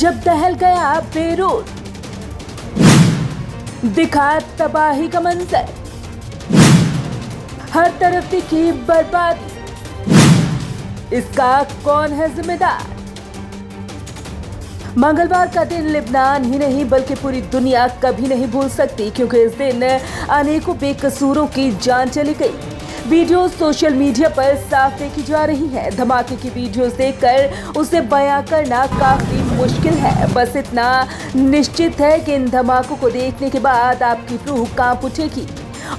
जब दहल गया बेरूत, दिखा तबाही का मंजर, हर तरफ दिखी बर्बादी। इसका कौन है जिम्मेदार? मंगलवार का दिन लेबनान ही नहीं बल्कि पूरी दुनिया कभी नहीं भूल सकती, क्योंकि इस दिन अनेकों बेकसूरों की जान चली गई। वीडियो सोशल मीडिया पर साफ देखी जा रही है। धमाके की वीडियोस देखकर उसे बयां करना काफी मुश्किल है। बस इतना निश्चित है कि इन धमाकों को देखने के बाद आपकी रूह कांप उठेगी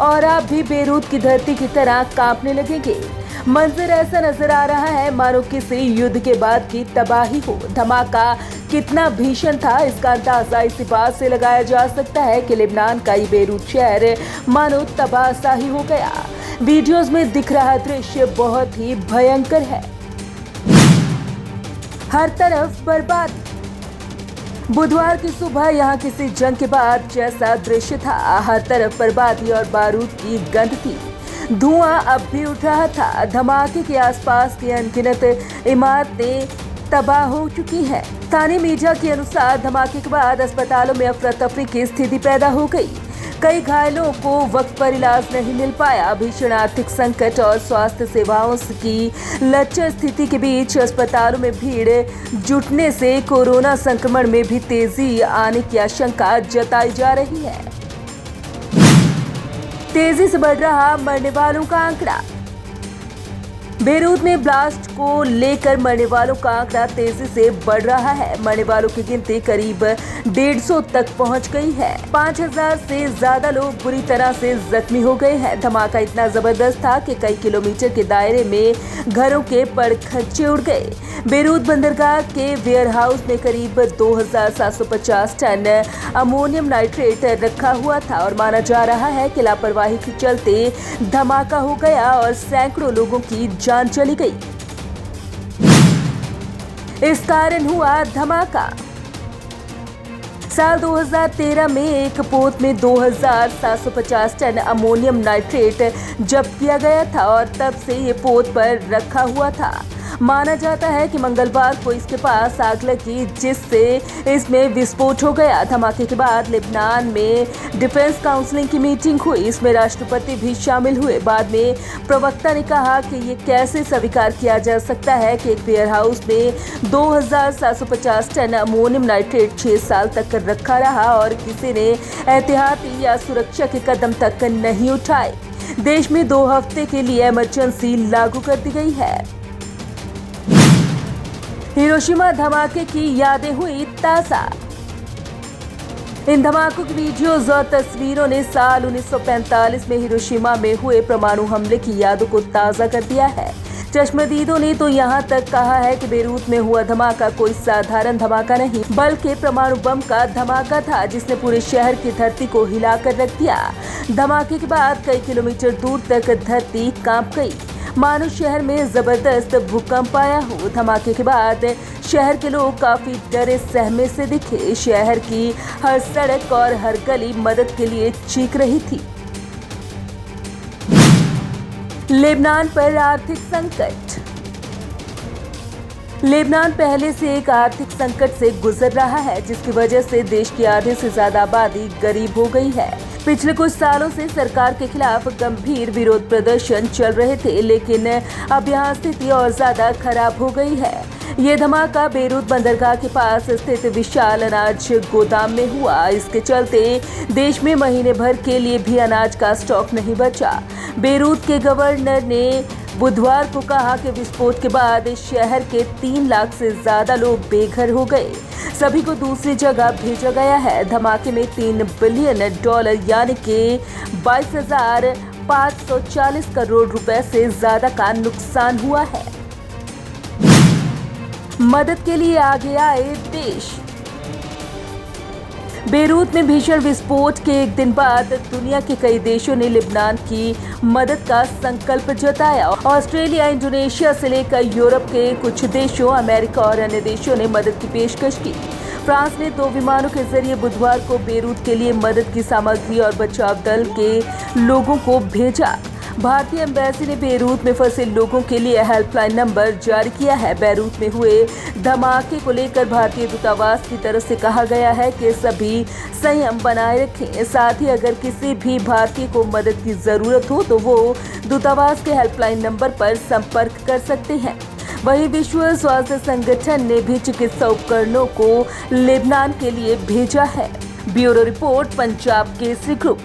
और आप भी बेरूत की धरती की तरह कांपने लगेंगे। मंजर ऐसा नजर आ रहा है मानो किसी युद्ध के बाद की तबाही हो। धमाका कितना भीषण था इसका अंदाजा इसी बात से लगाया जा सकता है कि लेबनान का ये बेरूत शहर मानो तबाह ही हो गया। वीडियोस में दिख रहा दृश्य बहुत ही भयंकर है। हर तरफ बर्बादी। बुधवार की सुबह यहाँ किसी जंग के बाद जैसा दृश्य था। हर तरफ बर्बादी और बारूद की गंध थी। धुआं अब भी उठ रहा था। धमाके के आसपास की अनगिनत इमारतें तबाह हो चुकी हैं। स्थानीय मीडिया के अनुसार धमाके के बाद अस्पतालों में अफरा तफरी की स्थिति पैदा हो गई। कई घायलों को वक्त पर इलाज नहीं मिल पाया। भीषण आर्थिक संकट और स्वास्थ्य सेवाओं की लचर स्थिति के बीच अस्पतालों में भीड़ जुटने से कोरोना संक्रमण में भी तेजी आने की आशंका जताई जा रही है। तेजी से बढ़ रहा मरने वालों का आंकड़ा। बेरूत में ब्लास्ट को लेकर मरने वालों का आंकड़ा तेजी से बढ़ रहा है। मरने वालों की गिनती करीब 150 तक पहुंच गई है। 5000 से ज्यादा लोग बुरी तरह से जख्मी हो गए हैं। धमाका इतना जबरदस्त था कि कई किलोमीटर के दायरे में घरों के पड़खच्चे उड़ गए। बेरूत बंदरगाह के वेयरहाउस में करीब 2750 टन अमोनियम नाइट्रेट रखा हुआ था और माना जा रहा है कि लापरवाही के चलते धमाका हो गया और सैकड़ों लोगों की जान चली गई। इस कारण हुआ धमाका। साल 2013 में एक पोत में 2750 टन अमोनियम नाइट्रेट जब्त किया गया था और तब से ये पोत पर रखा हुआ था। माना जाता है कि मंगलवार को इसके पास आग लगी जिससे इसमें विस्फोट हो गया। धमाके के बाद लेबनान में डिफेंस काउंसिल की मीटिंग हुई। इसमें राष्ट्रपति भी शामिल हुए। बाद में प्रवक्ता ने कहा कि ये कैसे स्वीकार किया जा सकता है कि एक वेयरहाउस में 2750 टन अमोनियम नाइट्रेट 6 साल तक रखा रहा और किसी ने एहतियाती या सुरक्षा के कदम तक नहीं उठाए। देश में 2 हफ्ते के लिए इमरजेंसी लागू कर दी गई है। हिरोशिमा धमाके की यादें हुई ताज़ा। इन धमाकों की वीडियोज और तस्वीरों ने साल 1945 में हिरोशिमा में हुए परमाणु हमले की यादों को ताज़ा कर दिया है। चश्मदीदों ने तो यहाँ तक कहा है कि बेरूत में हुआ धमाका कोई साधारण धमाका नहीं बल्कि परमाणु बम का धमाका था जिसने पूरे शहर की धरती को हिलाकर रख दिया। धमाके के बाद कई किलोमीटर दूर तक धरती कांप गई, मानो शहर में जबरदस्त भूकंप आया हो। धमाके के बाद शहर के लोग काफी डरे सहमे से दिखे। शहर की हर सड़क और हर गली मदद के लिए चीख रही थी। लेबनान पर आर्थिक संकट। लेबनान पहले से एक आर्थिक संकट से गुजर रहा है जिसकी वजह से देश की आधे से ज्यादा आबादी गरीब हो गई है। पिछले कुछ सालों से सरकार के खिलाफ गंभीर विरोध प्रदर्शन चल रहे थे, लेकिन अब यहाँ स्थिति और ज्यादा खराब हो गई है। ये धमाका बेरूत बंदरगाह के पास स्थित विशाल अनाज गोदाम में हुआ। इसके चलते देश में महीने भर के लिए भी अनाज का स्टॉक नहीं बचा। बेरूत के गवर्नर ने बुधवार को कहा कि विस्फोट के बाद इस शहर के 3 लाख से ज्यादा लोग बेघर हो गए। सभी को दूसरी जगह भेजा गया है। धमाके में $3 बिलियन यानी कि 22,540 करोड़ रुपए से ज्यादा का नुकसान हुआ है। मदद के लिए आगे आए देश। बेरूत में भीषण विस्फोट के एक दिन बाद दुनिया के कई देशों ने लेबनान की मदद का संकल्प जताया। ऑस्ट्रेलिया, इंडोनेशिया से लेकर यूरोप के कुछ देशों, अमेरिका और अन्य देशों ने मदद की पेशकश की। फ्रांस ने 2 विमानों के जरिए बुधवार को बेरूत के लिए मदद की सामग्री और बचाव दल के लोगों को भेजा। भारतीय एम्बेसी ने बेरूत में फंसे लोगों के लिए हेल्पलाइन नंबर जारी किया है। बेरूत में हुए धमाके को लेकर भारतीय दूतावास की तरफ से कहा गया है कि सभी संयम बनाए रखें। साथ ही अगर किसी भी भारतीय को मदद की जरूरत हो तो वो दूतावास के हेल्पलाइन नंबर पर संपर्क कर सकते हैं। वहीं विश्व स्वास्थ्य संगठन ने भी चिकित्सा उपकरणों को लेबनान के लिए भेजा है। Bureau report, Punjab Kesari group.